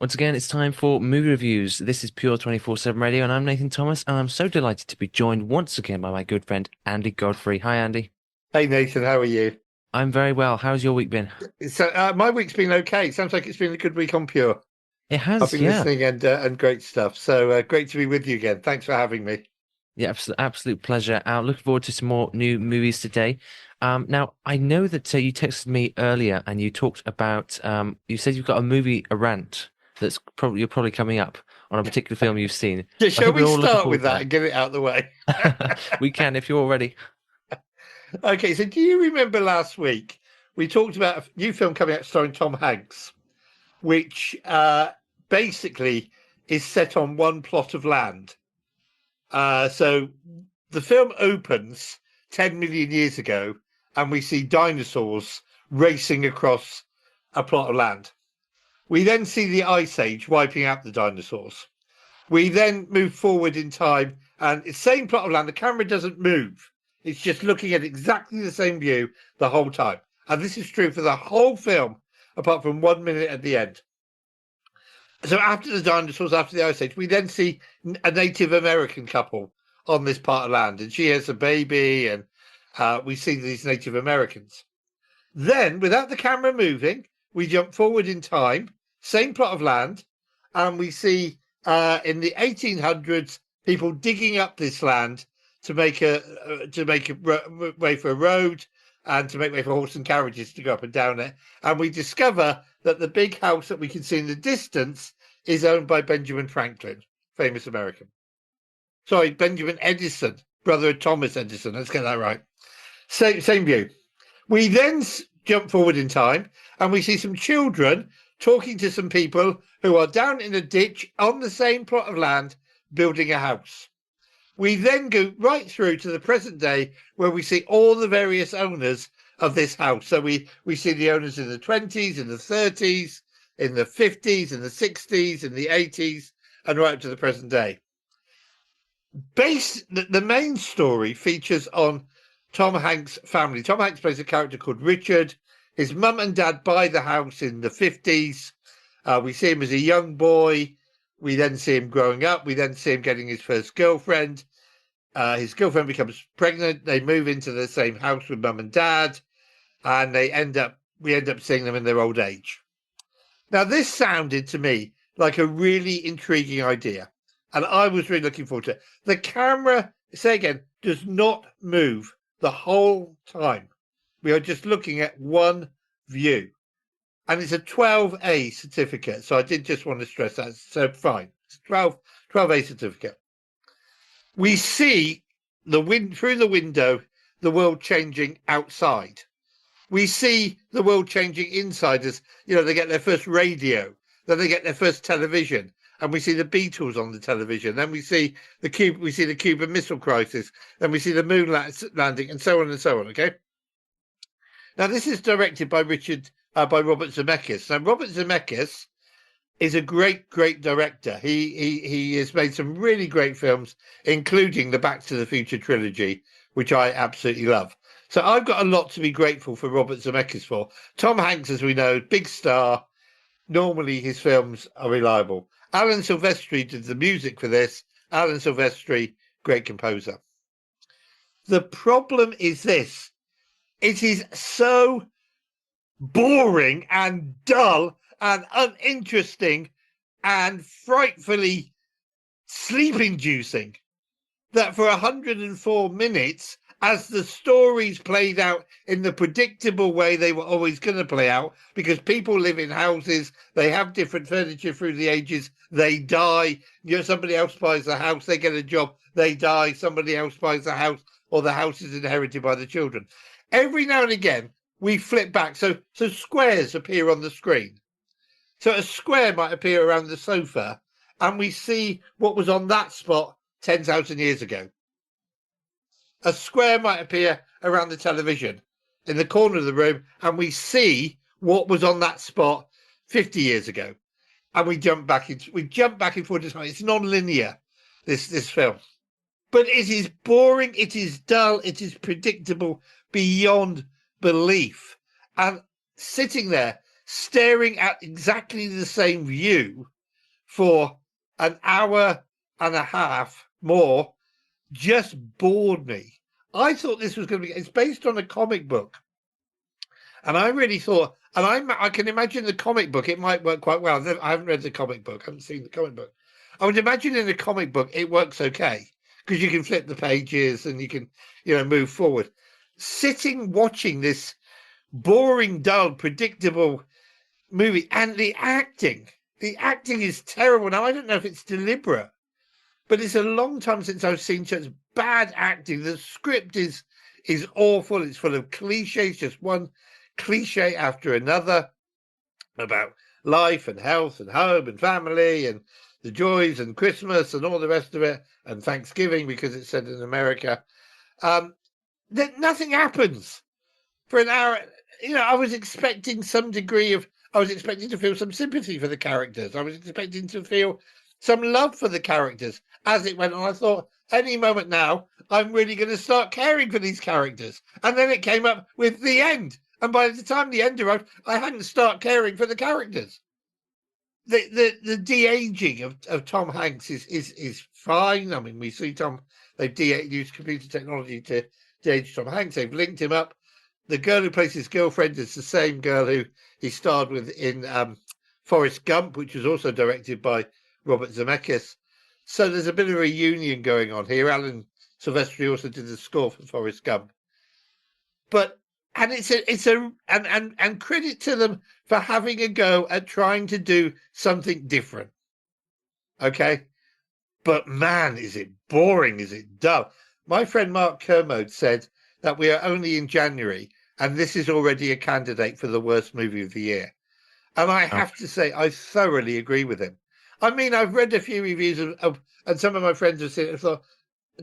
Once again, it's time for movie reviews. This is Pure 24/7 Radio, and I'm Nathan Thomas, and I'm so delighted to be joined once again by my good friend Andy Godfrey. Hi, Andy. Hey Nathan, how are you? I'm very well. How's your week been? My week's been okay. Sounds like it's been a good week on Pure. It I've has, been yeah. listening and great stuff. Great to be with you again. Thanks for having me. Yeah, absolute pleasure. Looking forward to some more new movies today. Now, I know that you texted me earlier and you talked about, you said you've got a rant you're probably coming up on a particular film you've seen. I Shall think we're we all looking start forward with to that and get it out of the way? that. We can if you're all ready. Okay, so do you remember last week we talked about a new film coming out starring Tom Hanks, which basically is set on one plot of land. So the film opens 10 million years ago, and we see dinosaurs racing across a plot of land. We then see the Ice Age wiping out the dinosaurs. We then move forward in time, and it's the same plot of land. The camera doesn't move. It's just looking at exactly the same view the whole time. And this is true for the whole film, apart from 1 minute at the end. So after the dinosaurs, after the Ice Age, we then see a Native American couple on this part of land, and she has a baby, and we see these Native Americans. Then, without the camera moving, we jump forward in time, same plot of land, and we see in the 1800s people digging up this land to make way for a road and to make way for horse and carriages to go up and down it. And we discover that the big house that we can see in the distance is owned by Benjamin Franklin, famous American. Sorry, Benjamin Edison, brother of Thomas Edison. Let's get that right. Same view. We then jump forward in time and we see some children talking to some people who are down in a ditch on the same plot of land building a house. We then go right through to the present day where we see all the various owners of this house. So we see the owners in the 20s, in the 30s, in the 50s, in the 60s, in the 80s, and right up to the present day. The main story features on Tom Hanks' family. Tom Hanks plays a character called Richard. His mum and dad buy the house in the 50s. We see him as a young boy. We then see him growing up. We then see him getting his first girlfriend. His girlfriend becomes pregnant. They move into the same house with mum and dad, and we end up seeing them in their old age. Now, this sounded to me like a really intriguing idea, and I was really looking forward to it. The camera, say again, does not move the whole time. We are just looking at one view. And it's a 12A certificate. So I did just want to stress that. So fine. It's 12A certificate. We see through the window, the world changing outside. We see the world changing inside as, they get their first radio, then they get their first television, and we see the Beatles on the television. Then we see the Cuban Missile Crisis. Then we see the moon landing, and so on and so on. Okay. Now this is directed by Robert Zemeckis. Now Robert Zemeckis is a great director. He has made some really great films, including the Back to the Future trilogy, which I absolutely love. So I've got a lot to be grateful for Robert Zemeckis for. Tom Hanks, as we know, big star. Normally his films are reliable. Alan Silvestri did the music for this. Alan Silvestri, great composer. The problem is this. It is so boring and dull and uninteresting and frightfully sleep-inducing that for 104 minutes, as the stories played out in the predictable way they were always going to play out, because people live in houses, they have different furniture through the ages, they die, somebody else buys the house, they get a job, they die, somebody else buys the house, or the house is inherited by the children. Every now and again, we flip back. So squares appear on the screen. So a square might appear around the sofa, and we see what was on that spot 10,000 years ago. A square might appear around the television in the corner of the room, and we see what was on that spot 50 years ago. And we jump back and forth. It's non-linear, this film. But it is boring, it is dull, it is predictable beyond belief. And sitting there staring at exactly the same view for an hour and a half more just bored me. I thought this was going to be, it's based on a comic book. And I really thought, and I can imagine the comic book, it might work quite well. I haven't read the comic book, I haven't seen the comic book. I would imagine in the comic book, it works okay because you can flip the pages and you can, move forward. Sitting watching this boring, dull, predictable movie, and the acting is terrible. Now, I don't know if it's deliberate, but it's a long time since I've seen such bad acting. The script is awful. It's full of cliches, just one cliche after another about life and health and home and family and the joys and Christmas and all the rest of it, and Thanksgiving because it's set in America. Nothing happens for an hour. I was expecting some degree of, I was expecting to feel some sympathy for the characters. I was expecting to feel some love for the characters as it went on. I thought, any moment now, I'm really going to start caring for these characters. And then it came up with the end. And by the time the end arrived, I hadn't started caring for the characters. The de-aging of Tom Hanks is fine. I mean, we see they've used computer technology to de-age Tom Hanks. They've linked him up. The girl who plays his girlfriend is the same girl who he starred with in Forrest Gump, which was also directed by Robert Zemeckis. So there's a bit of a reunion going on here. Alan Silvestri also did the score for Forrest Gump. And credit to them for having a go at trying to do something different. Okay? But man, is it boring, is it dull? My friend Mark Kermode said that we are only in January and this is already a candidate for the worst movie of the year. And I have to say, I thoroughly agree with him. I mean, I've read a few reviews of and some of my friends have seen it and thought,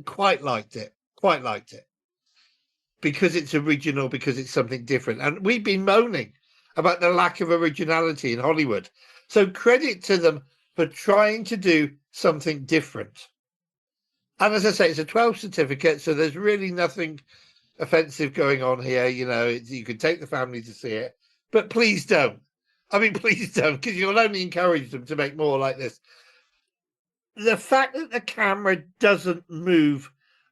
quite liked it. Because it's original, because it's something different. And we've been moaning about the lack of originality in Hollywood. So credit to them for trying to do something different. And as I say, it's a 12 certificate, so there's really nothing offensive going on here. You can take the family to see it, but please don't. I mean, please don't, because you'll only encourage them to make more like this. The fact that the camera doesn't move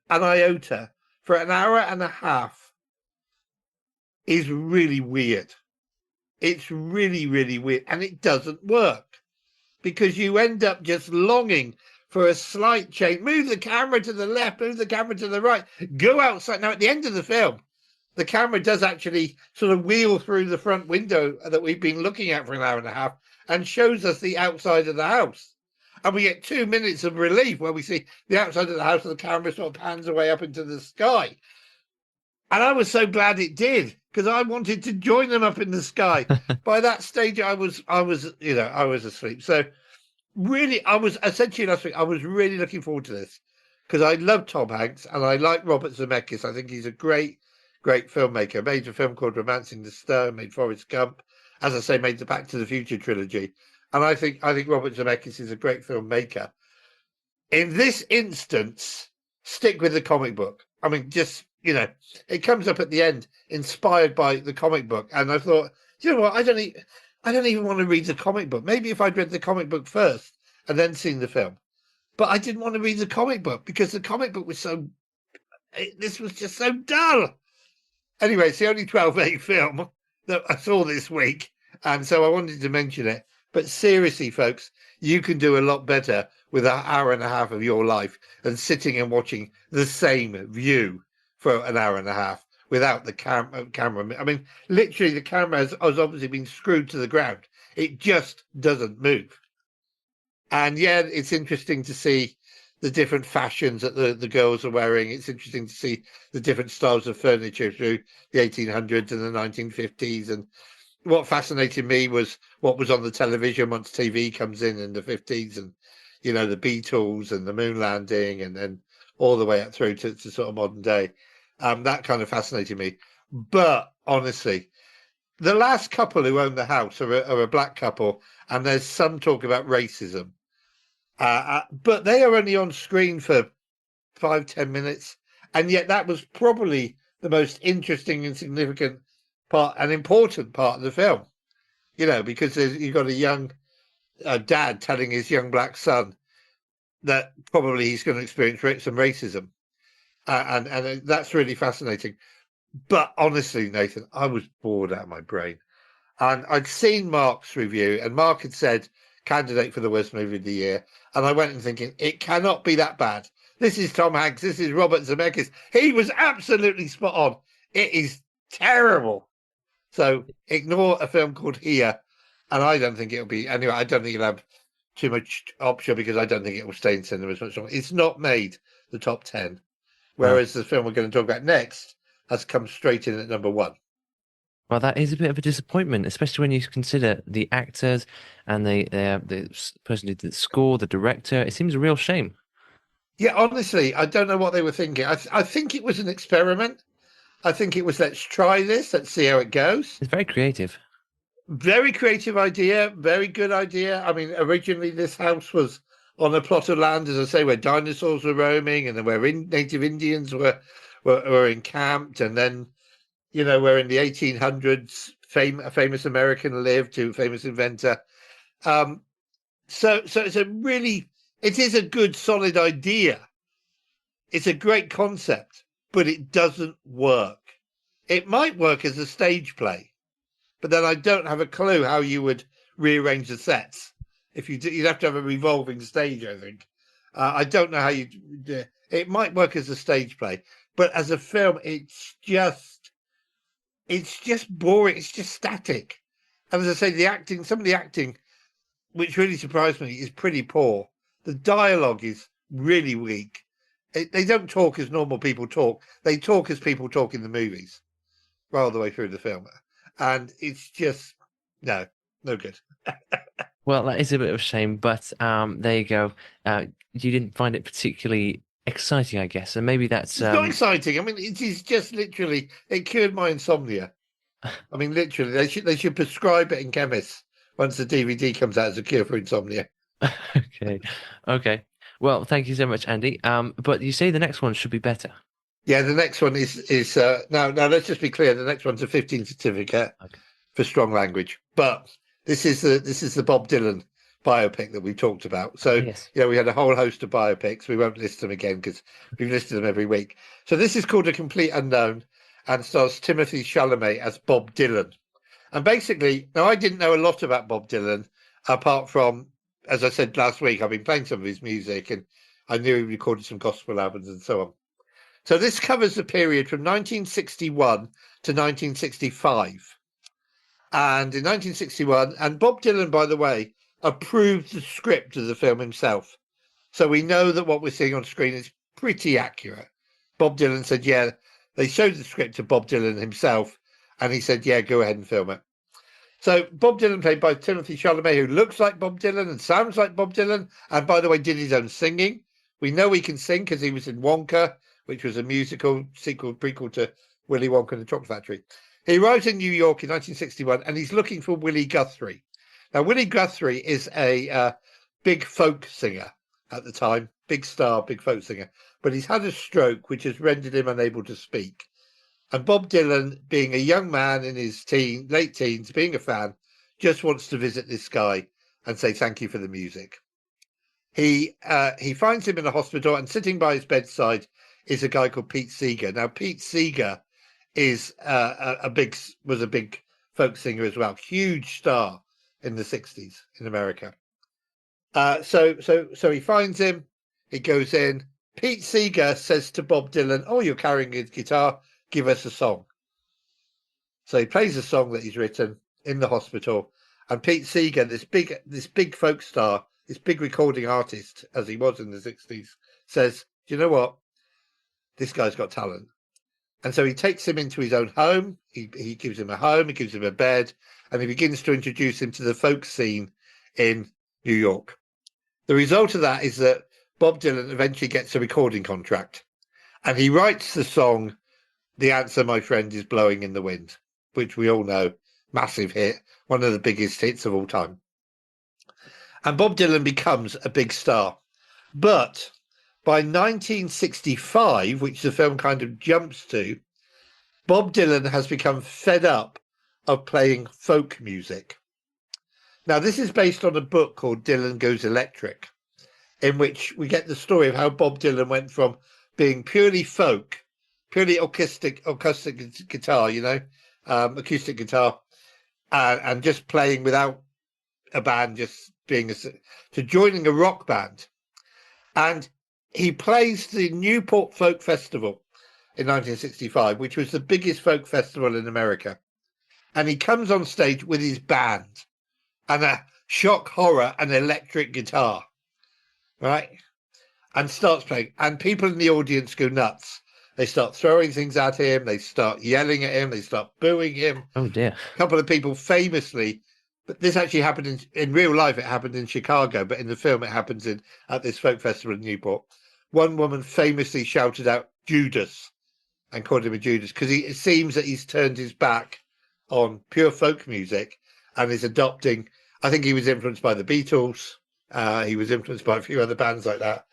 an iota for an hour and a half is really weird. It's really, really weird. And it doesn't work because you end up just longing for a slight change. Move the camera to the left, move the camera to the right, go outside. Now, at the end of the film, the camera does actually sort of wheel through the front window that we've been looking at for an hour and a half and shows us the outside of the house. And we get 2 minutes of relief where we see the outside of the house and the camera sort of pans away up into the sky. And I was so glad it did because I wanted to join them up in the sky. By that stage, I was asleep. So really, I said to you last week, I was really looking forward to this because I love Tom Hanks and I like Robert Zemeckis. I think he's a great filmmaker. Made a film called Romancing the Stone, made Forrest Gump. As I say, made the Back to the Future trilogy. And I think Robert Zemeckis is a great filmmaker. In this instance, stick with the comic book. I mean, just, it comes up at the end, inspired by the comic book. And I thought, you know what, I don't even want to read the comic book. Maybe if I'd read the comic book first and then seen the film. But I didn't want to read the comic book because the comic book was this was just so dull. Anyway, it's the only 12A film that I saw this week. And so I wanted to mention it. But seriously, folks, you can do a lot better with an hour and a half of your life than sitting and watching the same view for an hour and a half without the camera. I mean, literally, the camera has obviously been screwed to the ground. It just doesn't move. And yeah, it's interesting to see the different fashions that the girls are wearing. It's interesting to see the different styles of furniture through the 1800s and the 1950s. And what fascinated me was what was on the television once TV comes in the 50s and, the Beatles and the moon landing and then all the way up through to sort of modern day. That kind of fascinated me. But honestly, the last couple who own the house are a black couple and there's some talk about racism. But they are only on screen for 5-10 minutes. And yet that was probably the most interesting and significant part, an important part of the film, because you've got a young dad telling his young black son that probably he's going to experience some racism, and that's really fascinating. But honestly, Nathan, I was bored out of my brain. And I'd seen Mark's review, and Mark had said candidate for the worst movie of the year. And I went in thinking, it cannot be that bad. This is Tom Hanks. This is Robert Zemeckis. He was absolutely spot on. It is terrible. So ignore a film called Here. And I don't think it'll be, anyway, I don't think it'll have too much option because I don't think it will stay in cinemas much longer. It's not made the top 10. Whereas the film we're going to talk about next has come straight in at number 1. Well, that is a bit of a disappointment, especially when you consider the actors and the person who did the score, the director. It seems a real shame. Yeah, honestly, I don't know what they were thinking. I think it was an experiment. I think it was, let's try this, let's see how it goes. It's very creative. Very creative idea, very good idea. I mean, originally this house was on a plot of land, as I say, where dinosaurs were roaming and then where native Indians were encamped. And then, where in the 1800s, a famous American lived, a famous inventor. So it is a good, solid idea. It's a great concept, but it doesn't work. It might work as a stage play, but then I don't have a clue how you would rearrange the sets. If you'd have to have a revolving stage, I think. I don't know how you do it. It might work as a stage play, but as a film, it's just boring. It's just static. And as I say, some of the acting, which really surprised me, is pretty poor. The dialogue is really weak. They don't talk as normal people talk. They talk as people talk in the movies, right all the way through the film. And it's just, no good. Well, that is a bit of a shame, but there you go. You didn't find it particularly exciting, I guess, and maybe that's It's not exciting. I mean, it is just literally, it cured my insomnia. I mean, literally, they should prescribe it in chemists once the DVD comes out as a cure for insomnia. Okay. Well, thank you so much, Andy. But you say the next one should be better. Yeah, the next one is now. Let's just be clear. The next one's a 15 certificate for strong language, but this is the Bob Dylan biopic that we talked about. So Yes. we had a whole host of biopics. We won't list them again because we've listed them every week. So this is called A Complete Unknown and stars Timothy Chalamet as Bob Dylan. And basically, now I didn't know a lot about Bob Dylan apart from, as I said last week, I've been playing some of his music and I knew he recorded some gospel albums and so on. So this covers the period from 1961 to 1965. And in 1961, and Bob Dylan, by the way, approved the script of the film himself. So we know that what we're seeing on screen is pretty accurate. Bob Dylan said, yeah, they showed the script to Bob Dylan himself, and he said, yeah, go ahead and film it. So Bob Dylan, played by Timothy Chalamet, who looks like Bob Dylan and sounds like Bob Dylan, and by the way, did his own singing. We know he can sing because he was in Wonka, which was a musical prequel to Willy Wonka and the Chocolate Factory. He arrives in New York in 1961, and he's looking for Willie Guthrie. Now, Willie Guthrie is a big folk singer at the time, big star, big folk singer, but he's had a stroke, which has rendered him unable to speak. And Bob Dylan, being a young man in his late teens, being a fan, just wants to visit this guy and say thank you for the music. He finds him in a hospital, and sitting by his bedside is a guy called Pete Seeger. Now, Pete Seeger is was a big folk singer as well, huge star in the 60s in America. So he finds him, he goes in. Pete Seeger says to Bob Dylan, "Oh, you're carrying his guitar, give us a song." So he plays a song that he's written in the hospital, and Pete Seeger, this big folk star, this big recording artist as he was in the 60s, says, "Do you know what? This guy's got talent." And so he takes him into his own home. He gives him a home, he gives him a bed, and he begins to introduce him to the folk scene in New York. The result of that is that Bob Dylan eventually gets a recording contract, and he writes the song, "The Answer, My Friend, Is Blowing in the Wind," which we all know, massive hit, one of the biggest hits of all time. And Bob Dylan becomes a big star. But by 1965, which the film kind of jumps to, Bob Dylan has become fed up of playing folk music. Now, this is based on a book called Dylan Goes Electric, in which we get the story of how Bob Dylan went from being purely folk, purely acoustic guitar, acoustic guitar, and just playing without a band, just being to joining a rock band. And he plays the Newport Folk Festival in 1965, which was the biggest folk festival in America. And he comes on stage with his band and a shock horror and electric guitar, right? And starts playing. And people in the audience go nuts. They start throwing things at him. They start yelling at him. They start booing him. Oh, dear. A couple of people famously, but this actually happened in real life. It happened in Chicago, but in the film it happens at this folk festival in Newport. One woman famously shouted out Judas and called him a Judas because it seems that he's turned his back on pure folk music and is adopting. I think he was influenced by the Beatles. He was influenced by a few other bands like that.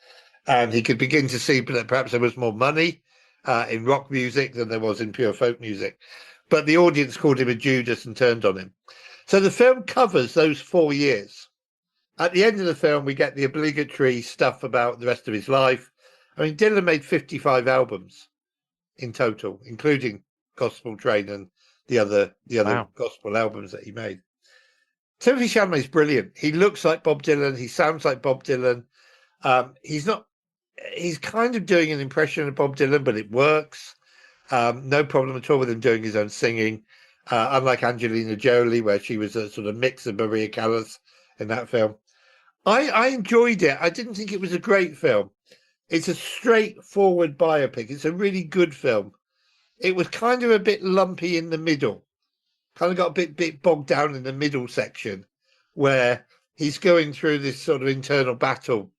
And he could begin to see that perhaps there was more money in rock music than there was in pure folk music. But the audience called him a Judas and turned on him. So the film covers those 4 years. At the end of the film, we get the obligatory stuff about the rest of his life. I mean, Dylan made 55 albums in total, including Gospel Train and the other Wow. gospel albums that he made. Timothy Chalamet is brilliant. He looks like Bob Dylan. He sounds like Bob Dylan. He's kind of doing an impression of Bob Dylan, but it works. No problem at all with him doing his own singing. Unlike Angelina Jolie, where she was a sort of mix of Maria Callas in that film. I enjoyed it. I didn't think it was a great film. It's a straightforward biopic. It's a really good film. It was kind of a bit lumpy in the middle. Kind of got a bit bogged down in the middle section where he's going through this sort of internal battle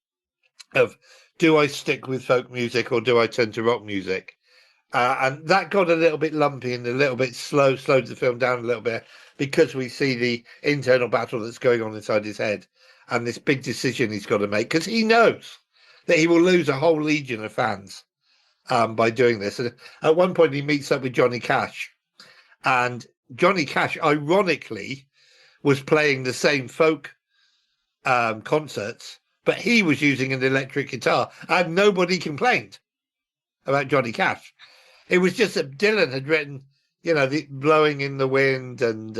of, do I stick with folk music or do I turn to rock music? And that got a little bit lumpy and a little bit slowed the film down a little bit because we see the internal battle that's going on inside his head and this big decision he's got to make because he knows that he will lose a whole legion of fans by doing this. And at one point he meets up with Johnny Cash, and Johnny Cash, ironically, was playing the same folk concerts, but he was using an electric guitar, and nobody complained about Johnny Cash. It was just that Dylan had written, the Blowing in the Wind and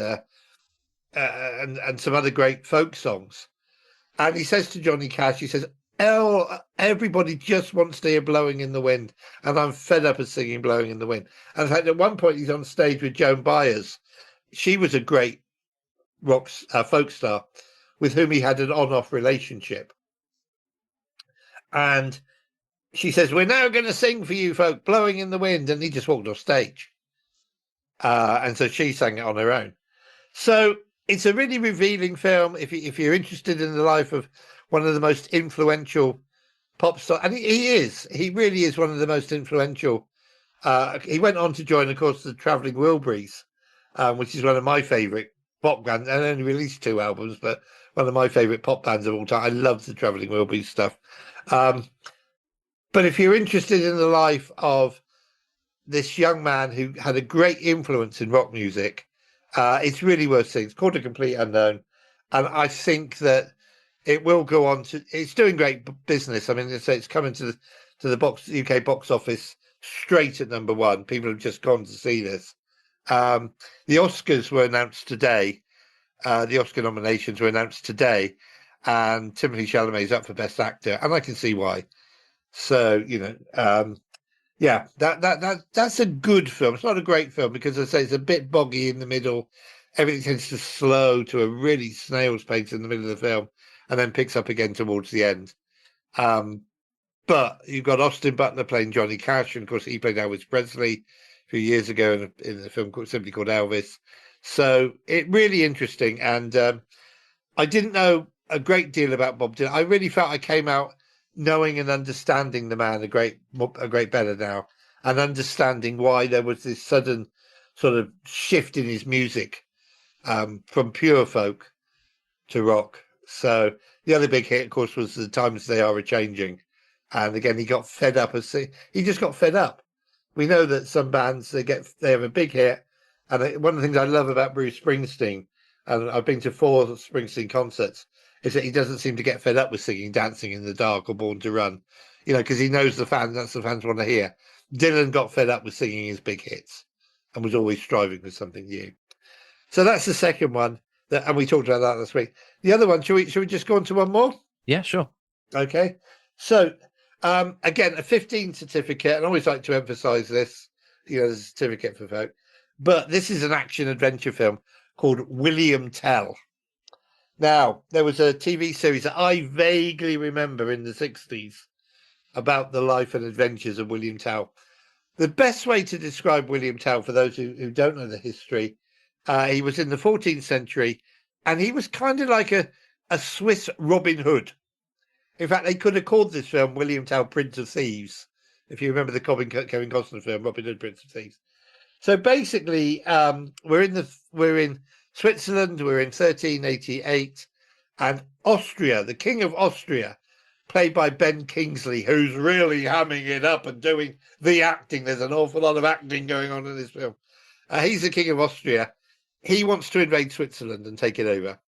some other great folk songs. And he says to Johnny Cash, he says, everybody just wants to hear Blowing in the Wind, and I'm fed up of singing Blowing in the Wind. And in fact, at one point he's on stage with Joan Baez. She was a great folk star with whom he had an on-off relationship. And she says, we're now going to sing for you folk, Blowing in the Wind. And he just walked off stage. And so she sang it on her own. So it's a really revealing film if you're interested in the life of one of the most influential pop stars. And he really is one of the most influential. He went on to join, of course, the Traveling Wilburys, which is one of my favourite pop bands, and only released 2 albums, but one of my favourite pop bands of all time. I love the Traveling Wilburys stuff. But if you're interested in the life of this young man who had a great influence in rock music, it's really worth seeing. It's called A Complete Unknown. And I think that it will go on to, it's doing great business. I mean, it's coming to the UK box office straight at #1. People have just gone to see this. The Oscars were announced today. The Oscar nominations were announced today. And Timothy Chalamet is up for Best Actor. And I can see why. So, yeah, that's a good film. It's not a great film because, as I say, it's a bit boggy in the middle. Everything tends to slow to a really snail's pace in the middle of the film and then picks up again towards the end. But you've got Austin Butler playing Johnny Cash, and of course he played Elvis Presley a few years ago in a film simply called Elvis. So it really interesting. And I didn't know a great deal about Bob Dylan. I really felt I came out knowing and understanding the man a great better now, and understanding why there was this sudden sort of shift in his music from pure folk to rock. So the other big hit, of course, was The Times They Are A-Changing. And again, he got fed up. He just got fed up. We know that some bands, they have a big hit. And one of the things I love about Bruce Springsteen, and I've been to 4 Springsteen concerts, is that he doesn't seem to get fed up with singing Dancing in the Dark or Born to Run, because he knows that's the fans want to hear. Dylan got fed up with singing his big hits and was always striving for something new. So that's the second one, and we talked about that last week. The other one, should we just go on to one more? Yeah, sure. Okay. So, again, a 15 certificate, and I always like to emphasize this, there's a certificate for folk, but this is an action adventure film called William Tell. Now, there was a TV series that I vaguely remember in the 60s about the life and adventures of William Tell. The best way to describe William Tell, for those who don't know the history, he was in the 14th century, and he was kind of like a Swiss Robin Hood. In fact, they could have called this film William Tell, Prince of Thieves, if you remember the Kevin Costner film, Robin Hood, Prince of Thieves. So basically, we're in Switzerland, we're in 1388, and Austria, the King of Austria, played by Ben Kingsley, who's really hamming it up and doing the acting. There's an awful lot of acting going on in this film. He's the King of Austria. He wants to invade Switzerland and take it over.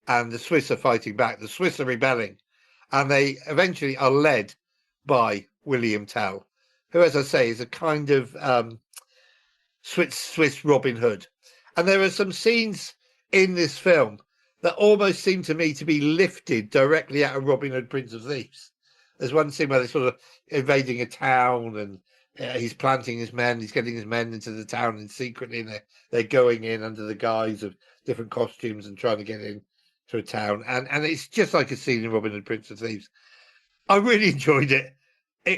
And the Swiss are fighting back. The Swiss are rebelling. And they eventually are led by William Tell, who, as I say, is a kind of Swiss Robin Hood. And there are some scenes in this film that almost seem to me to be lifted directly out of Robin Hood, Prince of Thieves. There's one scene where they're sort of invading a town, and he's planting his men, he's getting his men into the town, and secretly they're going in under the guise of different costumes and trying to get in to a town. And it's just like a scene in Robin Hood, Prince of Thieves. I really enjoyed it.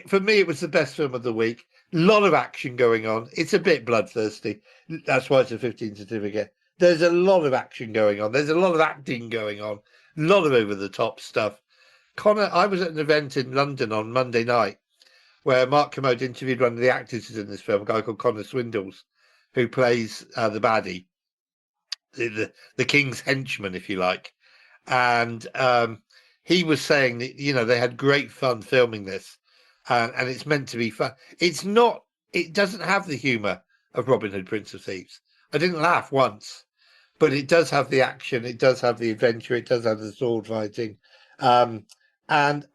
For me, it was the best film of the week. A lot of action going on. It's a bit bloodthirsty. That's why it's a 15 certificate. There's a lot of action going on. There's a lot of acting going on. A lot of over-the-top stuff. Connor, I was at an event in London on Monday night where Mark Kermode interviewed one of the actors in this film, a guy called Connor Swindles, who plays the baddie, the king's henchman, if you like. And he was saying that, they had great fun filming this, and it's meant to be fun. It doesn't have the humour of Robin Hood, Prince of Thieves. I didn't laugh once, but it does have the action, it does have the adventure, it does have the sword fighting. And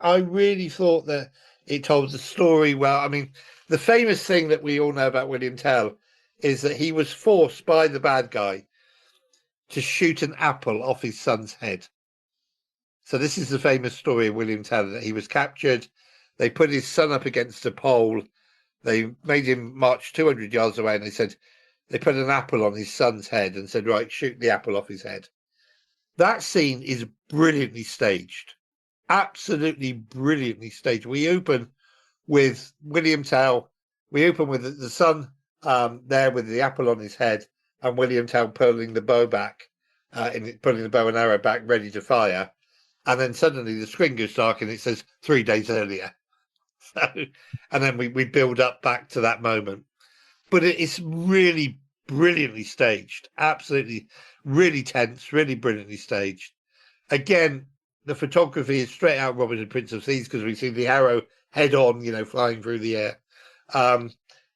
I really thought that it told the story well. I mean, the famous thing that we all know about William Tell is that he was forced by the bad guy to shoot an apple off his son's head. So this is the famous story of William Tell, that he was captured. They put his son up against a pole. They made him march 200 yards away, and they put an apple on his son's head and said, right, shoot the apple off his head. That scene is brilliantly staged. Absolutely brilliantly staged. We open with William Tell. We open with the son there with the apple on his head, and William Tell pulling the bow back, pulling the bow and arrow back, ready to fire. And then suddenly the screen goes dark and it says 3 days earlier. So, and then we build up back to that moment. But it's really brilliantly staged. Absolutely, really tense, really brilliantly staged. Again, the photography is straight out Robin Hood, Prince of Thieves, because we see the arrow head on, flying through the air.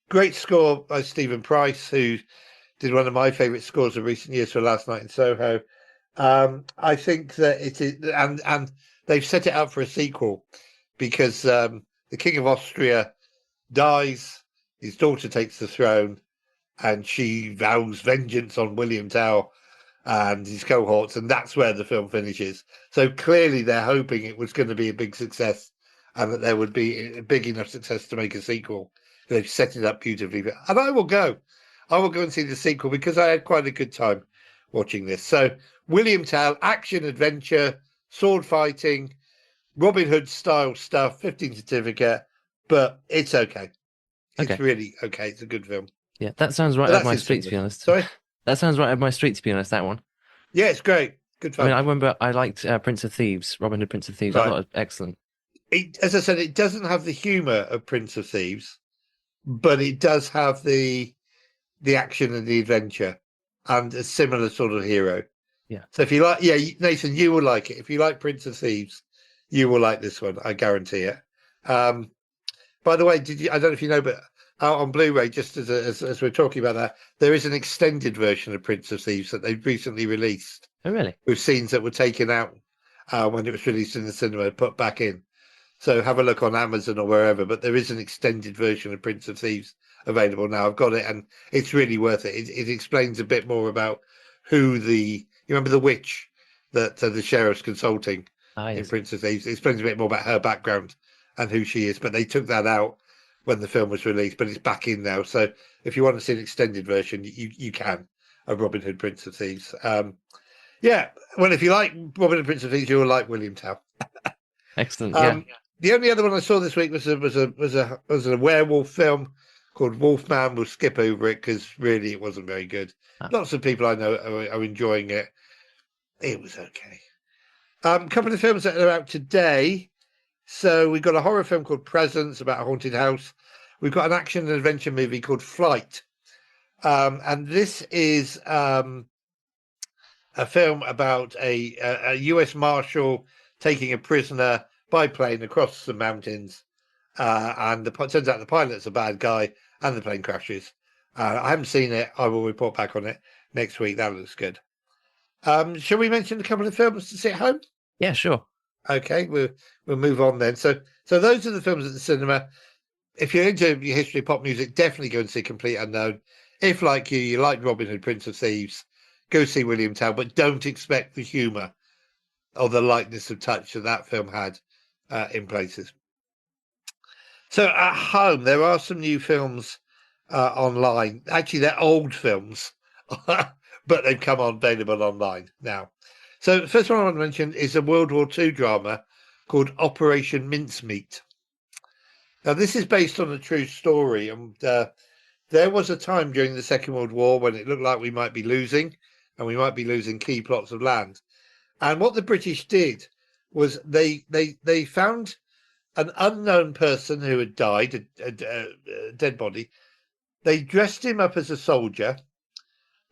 Great score by Stephen Price, who did one of my favourite scores of recent years for Last Night in Soho. I think that it is, and they've set it up for a sequel because the King of Austria dies, his daughter takes the throne, and she vows vengeance on William Tell and his cohorts, and that's where the film finishes. So clearly they're hoping it was going to be a big success and that there would be a big enough success to make a sequel. They've set it up beautifully. And I will go and see the sequel because I had quite a good time watching this. So William Tell, action, adventure, sword fighting, Robin Hood style stuff, 15 certificate, but it's okay. It's really okay. It's a good film. Yeah, that sounds right up my street, to be honest. Sorry? That sounds right up my street, to be honest, that one. Yeah, it's great. Good fun. I mean, I remember I liked Prince of Thieves, Robin Hood, Prince of Thieves. Right. I thought it was excellent. As I said, it doesn't have the humour of Prince of Thieves, but it does have the action and the adventure and a similar sort of hero. Yeah. So if you like, Nathan, you will like it. If you like Prince of Thieves, you will like this one. I guarantee it. By the way, I don't know if you know, but out on Blu-ray. Just as we're talking about that, there is an extended version of Prince of Thieves that they've recently released Oh, really? with scenes that were taken out when it was released in the cinema, put back in. So have a look on Amazon or wherever. But there is an extended version of Prince of Thieves available now. I've got it, and it's really worth it. It explains a bit more about who you remember the witch that the sheriff's consulting Ah, in yes. Prince of Thieves. It explains a bit more about her background and who she is. But they took that out when the film was released, but it's back in now. So if you want to see an extended version, you can of Robin Hood, Prince of Thieves. Yeah, well, if you like Robin Hood, Prince of Thieves, you'll like William Tell. Excellent. Yeah. Um, the only other one I saw this week was a werewolf film called Wolfman. We'll skip over it because really it wasn't very good. Ah, Lots of people I know are enjoying it. It was okay. A couple of films that are out today. So we've got a horror film called Presence about a haunted house. We've got an action and adventure movie called Flight. And this is a film about a US Marshal taking a prisoner by plane across the mountains. And it turns out the pilot's a bad guy and the plane crashes. I haven't seen it. I will report back on it next week. That looks good. Shall we mention a couple of films to see at home? yeah, sure. Okay, we'll move on then. So those are the films at the cinema. If you're into your history pop music, definitely go and see Complete Unknown. If, like you like Robin Hood, Prince of Thieves, go see William Tell, but don't expect the humour or the lightness of touch that film had in places. So at home, there are some new films online. Actually, they're old films, but they've come on available online now. So the first one I want to mention is a World War II drama called Operation Mincemeat. Now, this is based on a true story, and there was a time during the Second World War when it looked like we might be losing, and we might be losing key plots of land. And what the British did was they found an unknown person who had died, a dead body. They dressed him up as a soldier.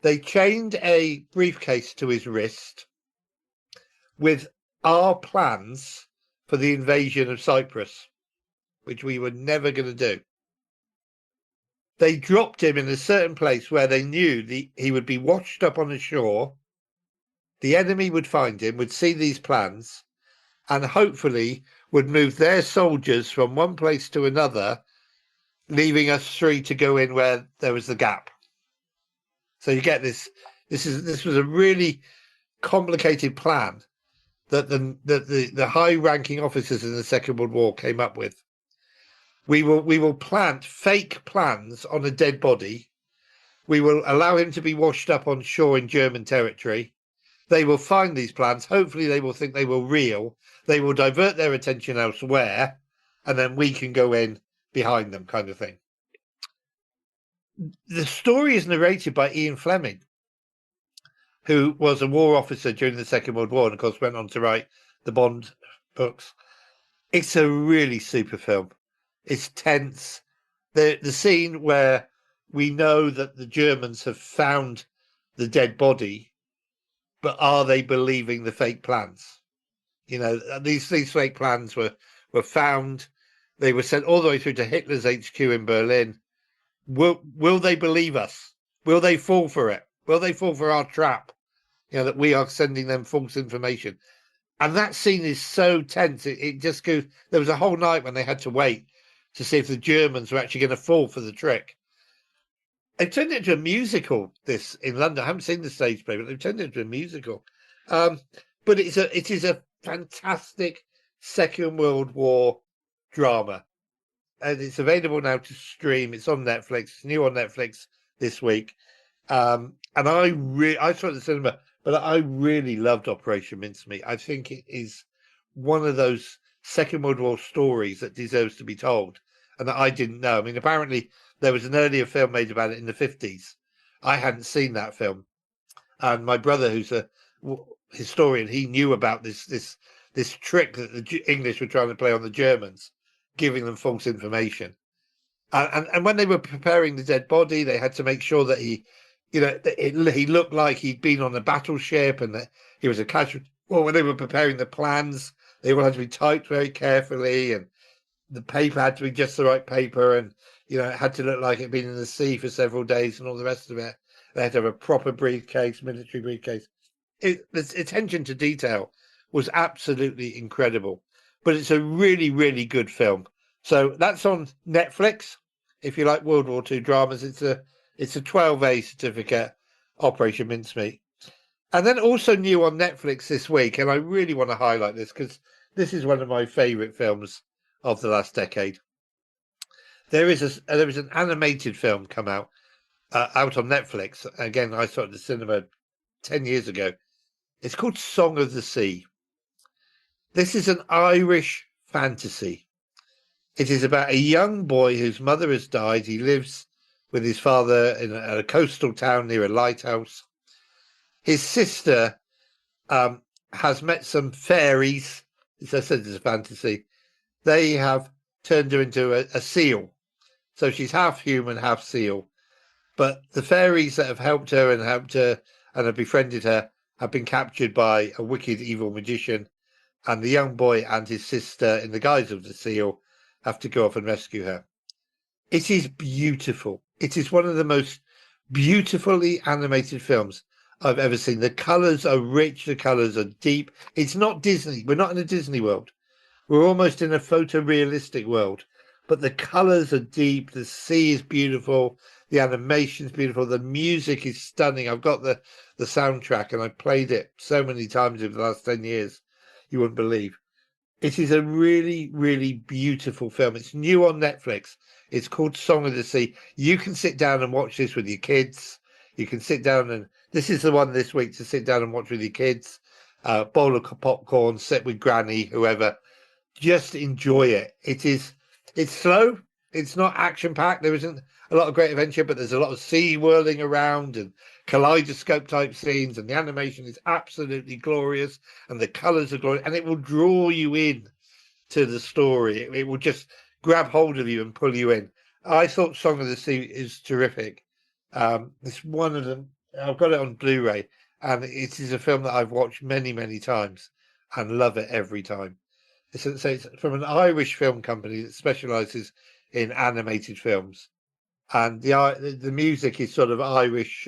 They chained a briefcase to his wrist with our plans for the invasion of Cyprus, which we were never going to do. They dropped him in a certain place where they knew he would be washed up on the shore. The enemy would find him, would see these plans, and hopefully would move their soldiers from one place to another, leaving us three to go in where there was the gap. So you get this. This was a really complicated plan that the high-ranking officers in the Second World War came up with. We will plant fake plans on a dead body. We will allow him to be washed up on shore in German territory. They will find these plans. Hopefully, they will think they were real. They will divert their attention elsewhere, and then we can go in behind them, kind of thing. The story is narrated by Ian Fleming, who was a war officer during the Second World War and, of course, went on to write the Bond books. It's a really super film. It's tense. The scene where we know that the Germans have found the dead body, but are they believing the fake plans? You know, these fake plans were found. They were sent all the way through to Hitler's HQ in Berlin. Will they believe us? Will they fall for it? Will they fall for our trap? You know, that we are sending them false information. And that scene is so tense. It just goes. There was a whole night when they had to wait to see if the Germans were actually going to fall for the trick. They've turned it into a musical. This in London. I haven't seen the stage play, but they've turned it into a musical. But it is a fantastic Second World War drama, and it's available now to stream. It's on Netflix. It's new on Netflix this week. And I saw it at the cinema, but I really loved Operation Mincemeat. I think it is one of those Second World War stories that deserves to be told, and that I didn't know. I mean, apparently there was an earlier film made about it in the 50s. I hadn't seen that film, and my brother, who's a historian, he knew about this trick that the English were trying to play on the Germans, giving them false information. And when they were preparing the dead body, they had to make sure that he looked like he'd been on a battleship and that he was a casualty. Well, when they were preparing the plans, they all had to be typed very carefully, and the paper had to be just the right paper. And You know, it had to look like it'd been in the sea for several days and all the rest of it. They had to have a proper briefcase, military briefcase. The attention to detail was absolutely incredible. But it's a really, really good film. So that's on Netflix. If you like World War II dramas, it's a 12A certificate, Operation Mincemeat. And then also new on Netflix this week, and I really want to highlight this because this is one of my favourite films of the last decade. There was an animated film come out on Netflix. Again, I saw it at the cinema 10 years ago. It's called Song of the Sea. This is an Irish fantasy. It is about a young boy whose mother has died. He lives with his father in a coastal town near a lighthouse. His sister has met some fairies. As I said, it's a fantasy. They have turned her into a seal. So she's half human, half seal. But the fairies that have helped her and have befriended her have been captured by a wicked, evil magician. And the young boy and his sister, in the guise of the seal, have to go off and rescue her. It is beautiful. It is one of the most beautifully animated films I've ever seen. The colours are rich. The colours are deep. It's not Disney. We're not in a Disney world. We're almost in a photorealistic world. But the colours are deep. The sea is beautiful. The animation is beautiful. The music is stunning. I've got the soundtrack and I played it so many times over the last 10 years. You wouldn't believe. It is a really, really beautiful film. It's new on Netflix. It's called Song of the Sea. You can sit down and watch this with your kids. You can sit down and this is the one this week to sit down and watch with your kids. Bowl of popcorn, sit with granny, whoever. Just enjoy it. It's slow. It's not action packed. There isn't a lot of great adventure, but there's a lot of sea whirling around and kaleidoscope type scenes, and the animation is absolutely glorious, and the colors are glorious, and it will draw you in to the story. It will just grab hold of you and pull you in. I thought Song of the Sea is terrific. It's one of them. I've got it on Blu-ray, and it is a film that I've watched many, many times and love it every time. It's from an Irish film company that specializes in animated films, and the music is sort of Irish.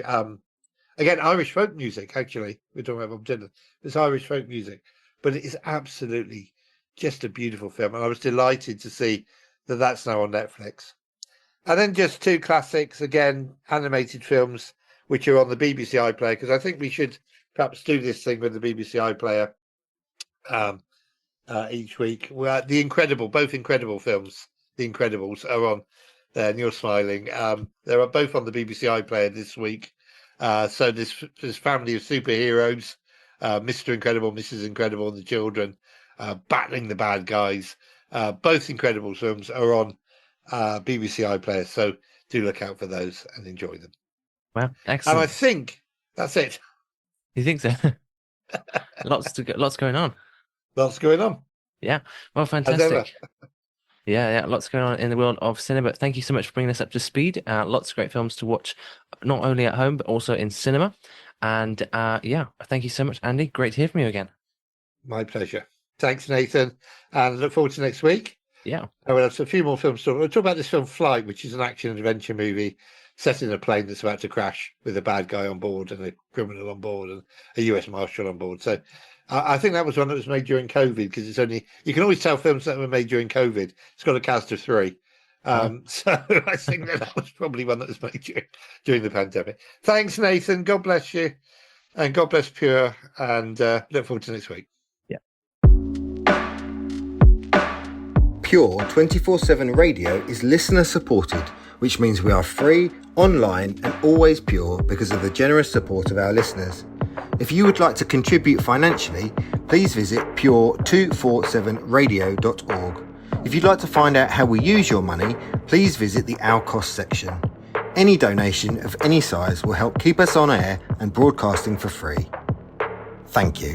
Again, Irish folk music. Actually, we're talking about Bob Dylan. It's Irish folk music, but it is absolutely just a beautiful film, and I was delighted to see that that's now on Netflix. And then just two classics, again, animated films, which are on the BBC iPlayer, because I think we should perhaps do this thing with the BBC iPlayer each week. Both Incredible films, The Incredibles, are on there, and you're smiling. They are both on the BBC iPlayer this week. So this family of superheroes, Mr. Incredible, Mrs. Incredible, and the children, battling the bad guys. Both Incredible films are on BBC iPlayer, so do look out for those and enjoy them. Wow, excellent. And I think that's it. You think so? Lots going on. Lots going on. Yeah, well, fantastic. Yeah, lots going on in the world of cinema. Thank you so much for bringing us up to speed. Lots of great films to watch, not only at home, but also in cinema. And thank you so much, Andy. Great to hear from you again. My pleasure. Thanks, Nathan. And look forward to next week. Yeah. We'll have a few more films. We'll talk about this film, Flight, which is an action adventure movie set in a plane that's about to crash with a bad guy on board and a criminal on board and a US Marshal on board. So I think that was one that was made during COVID, because you can always tell films that were made during COVID. It's got a cast of 3. So I think that was probably one that was made during the pandemic. Thanks, Nathan. God bless you. And God bless Pure. And look forward to next week. Yeah. Pure 24/7 radio is listener supported, which means we are free, online, and always pure because of the generous support of our listeners. If you would like to contribute financially, please visit pure247radio.org. If you'd like to find out how we use your money, please visit the Our Cost section. Any donation of any size will help keep us on air and broadcasting for free. Thank you.